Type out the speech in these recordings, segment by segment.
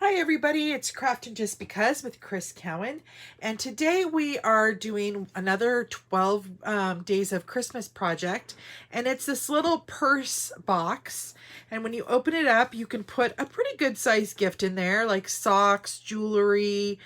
Hi everybody, it's Craftin Just Because with Chris Cowan, and today we are doing another 12 days of Christmas project, and it's this little purse box, and when you open it up you can put a pretty good sized gift in there, like socks, jewelry,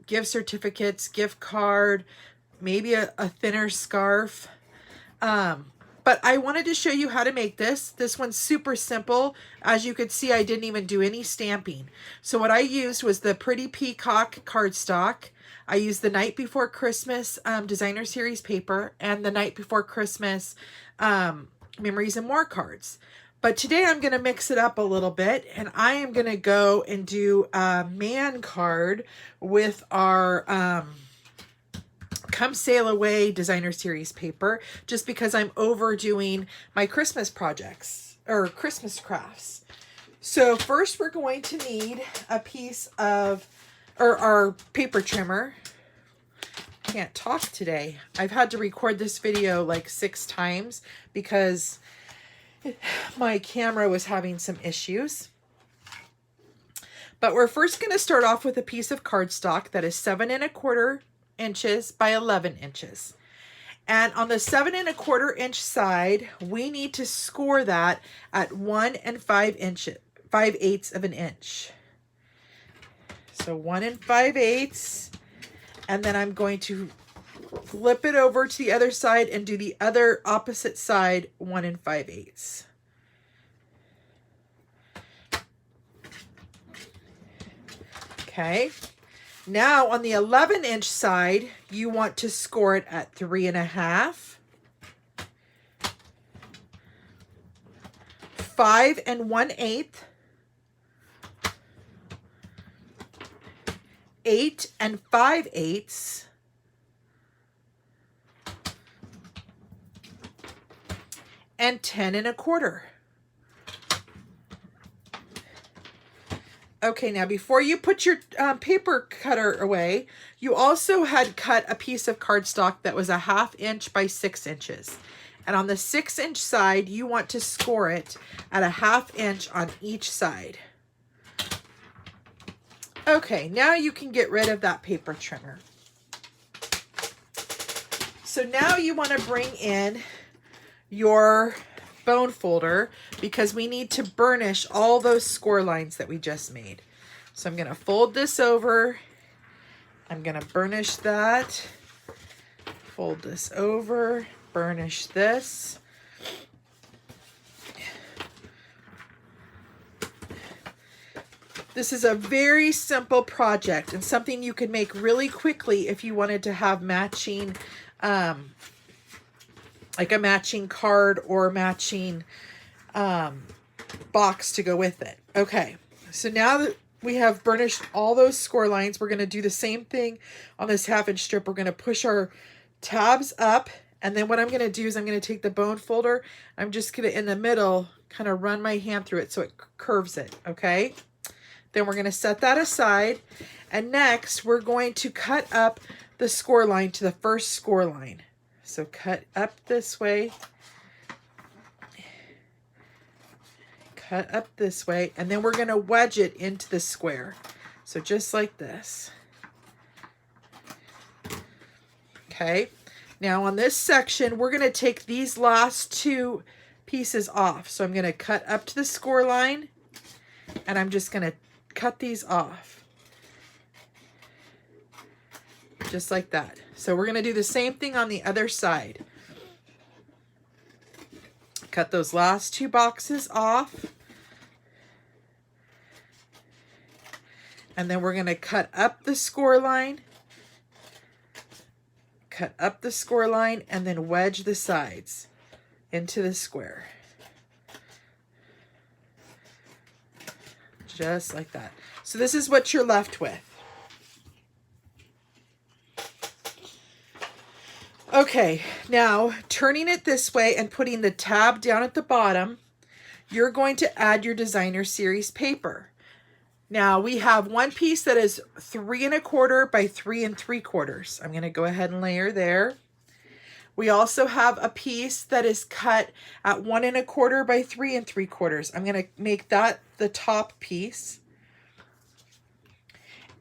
gift certificates, gift card, maybe a thinner scarf. But I wanted to show you how to make this. This one's super simple. As you could see, I didn't even do any stamping. So what I used was the Pretty Peacock cardstock. I used the Night Before Christmas Designer Series paper and the Night Before Christmas Memories and More cards. But today I'm going to mix it up a little bit, and I am going to go and do a man card with our Come Sail Away Designer Series paper, just because I'm overdoing my Christmas projects or Christmas crafts. So first we're going to need a piece of our paper trimmer. Can't talk today. I've had to record this video like 6 times because my camera was having some issues. But we're first going to start off with a piece of cardstock that is 7 1/4 inches by 11 inches. And on the 7 1/4 inch side, we need to score that at 1 5/8 of an inch. So 1 5/8, and then I'm going to flip it over to the other side and do the other opposite side 1 5/8. Okay. Now on the 11 inch side, you want to score it at 3 1/2, 5 1/8, 8 5/8, and 10 1/4. Okay, now before you put your paper cutter away, you also had cut a piece of cardstock that was 1/2 inch by 6 inches. And on the 6 inch side, you want to score it at 1/2 inch on each side. Okay, now you can get rid of that paper trimmer. So now you want to bring in your bone folder, because we need to burnish all those score lines that we just made. So I'm going to fold this over. I'm going to burnish that. Fold this over, burnish this. This is a very simple project and something you could make really quickly if you wanted to have matching like a matching card or matching box to go with it. Okay, so now that we have burnished all those score lines, we're going to do the same thing on this 1/2 inch strip. We're going to push our tabs up, and then what I'm going to do is I'm going to take the bone folder. I'm just going to, in the middle, kind of run my hand through it so it curves it, okay? Then we're going to set that aside, and next we're going to cut up the score line to the first score line. So cut up this way, cut up this way, and then we're going to wedge it into the square. So just like this. Okay, now on this section, we're going to take these last 2 pieces off. So I'm going to cut up to the score line, and I'm just going to cut these off. Just like that. So we're going to do the same thing on the other side. Cut those last 2 boxes off. And then we're going to cut up the score line. Cut up the score line and then wedge the sides into the square. Just like that. So this is what you're left with. Okay, now turning it this way and putting the tab down at the bottom, you're going to add your Designer Series paper. Now we have one piece that is 3 1/4 by 3 3/4. I'm going to go ahead and layer there. We also have a piece that is cut at 1 1/4 by 3 3/4. I'm going to make that the top piece.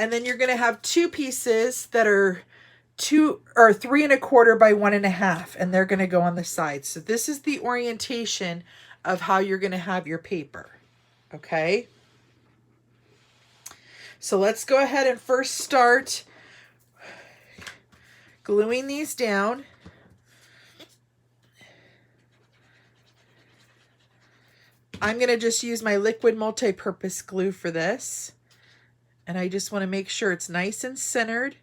And then you're going to have 2 pieces that are 2 or 3 1/4 by 1 1/2, and they're going to go on the side. So this is the orientation of how you're going to have your paper. Okay. So let's go ahead and first start gluing these down. I'm going to just use my liquid multi-purpose glue for this. And I just want to make sure it's nice and centered.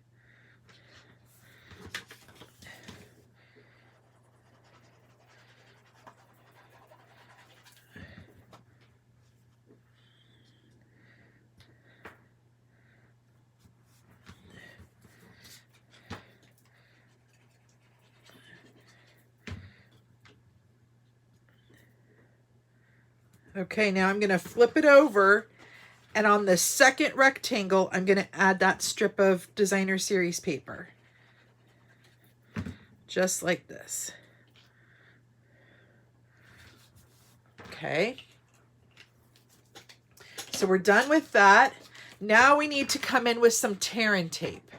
Okay, now I'm going to flip it over, and on the second rectangle, I'm going to add that strip of designer series paper. Just like this. Okay. So we're done with that. Now we need to come in with some tear and tape.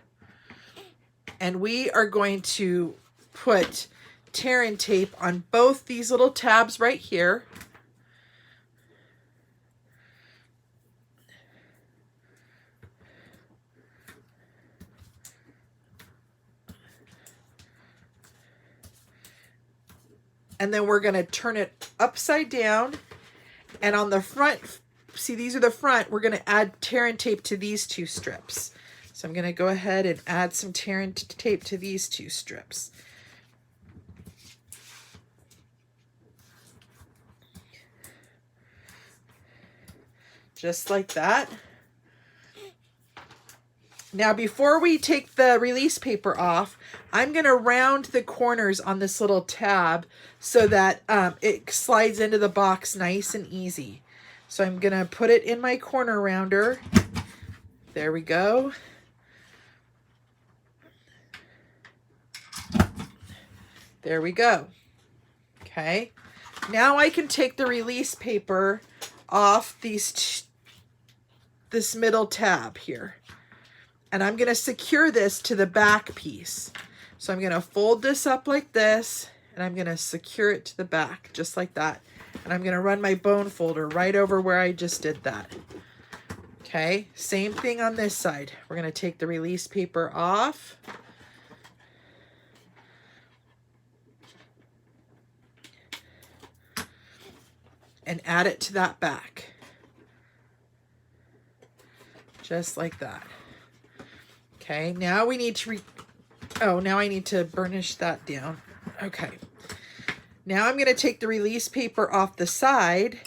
And we are going to put tear and tape on both these little tabs right here. And then we're going to turn it upside down. And on the front, see, these are the front, we're going to add tear and tape to these 2 strips. So I'm going to go ahead and add some tear and tape to these 2 strips. Just like that. Now, before we take the release paper off, I'm going to round the corners on this little tab so that it slides into the box nice and easy. So I'm going to put it in my corner rounder. There we go. There we go. Okay. Now I can take the release paper off this middle tab here. And I'm going to secure this to the back piece. So I'm going to fold this up like this, and I'm going to secure it to the back, just like that. And I'm going to run my bone folder right over where I just did that. Okay, same thing on this side. We're going to take the release paper off. And add it to that back. Just like that. Okay, now we need to now I need to burnish that down. Okay. Now I'm going to take the release paper off the side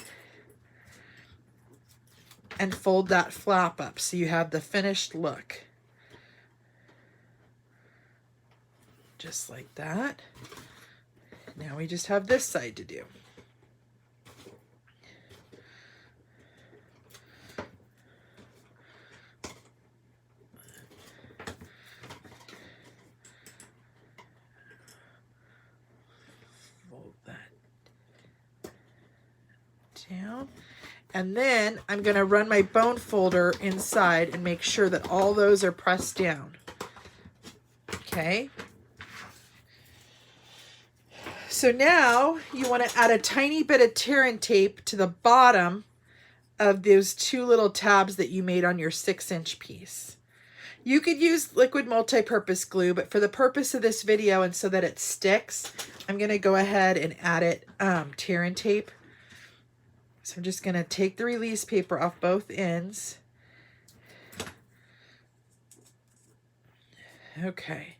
and fold that flap up so you have the finished look. Just like that. Now we just have this side to do. Down. And then I'm going to run my bone folder inside and make sure that all those are pressed down. Okay. So now you want to add a tiny bit of tear and tape to the bottom of those 2 little tabs that you made on your 6-inch piece. You could use liquid multi-purpose glue, but for the purpose of this video and so that it sticks, I'm going to go ahead and add it tear and tape. So I'm just going to take the release paper off both ends. Okay,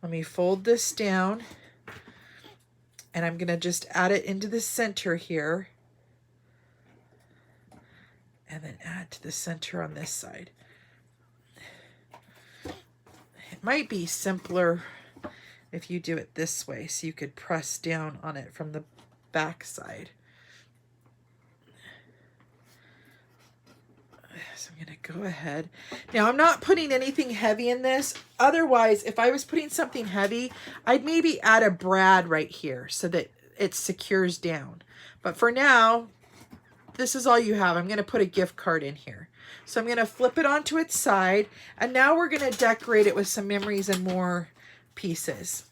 let me fold this down, and I'm going to just add it into the center here, and then add to the center on this side. It might be simpler if you do it this way, so you could press down on it from the back side. So I'm going to go ahead. Now I'm not putting anything heavy in this. Otherwise, if I was putting something heavy, I'd maybe add a brad right here so that it secures down. But for now, this is all you have, I'm going to put a gift card in here. So I'm going to flip it onto its side, and now we're going to decorate it with some Memories and More pieces.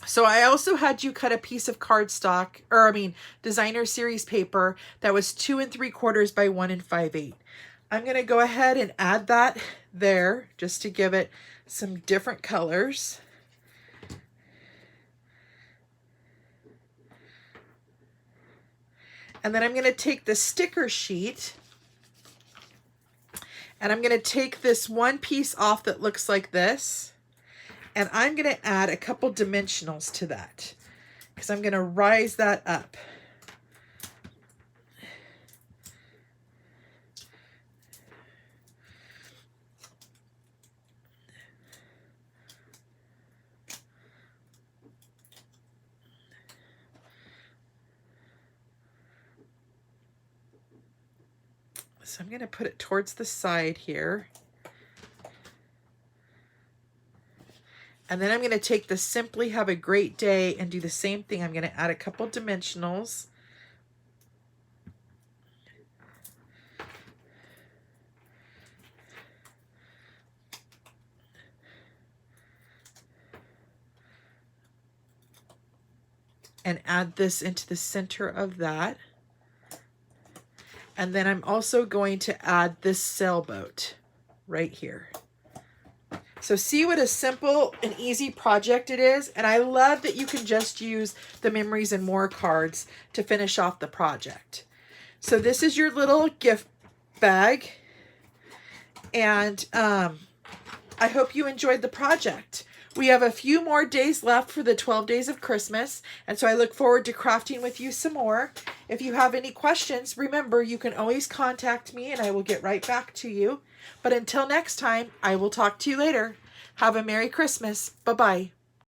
So I also had you cut a piece of cardstock, or I mean designer series paper that was 2 3/4 by 1 5/8. I'm going to go ahead and add that there just to give it some different colors. And then I'm going to take the sticker sheet and I'm going to take this one piece off that looks like this, and I'm going to add a couple dimensionals to that because I'm going to rise that up. So I'm going to put it towards the side here. And then I'm going to take the Simply Have a Great Day and do the same thing. I'm going to add a couple dimensionals. And add this into the center of that. And then I'm also going to add this sailboat right here. So see what a simple and easy project it is. And I love that you can just use the Memories and More cards to finish off the project. So this is your little gift bag. And I hope you enjoyed the project. We have a few more days left for the 12 days of Christmas, and so I look forward to crafting with you some more. If you have any questions, remember you can always contact me and I will get right back to you. But until next time, I will talk to you later. Have a Merry Christmas. Bye-bye.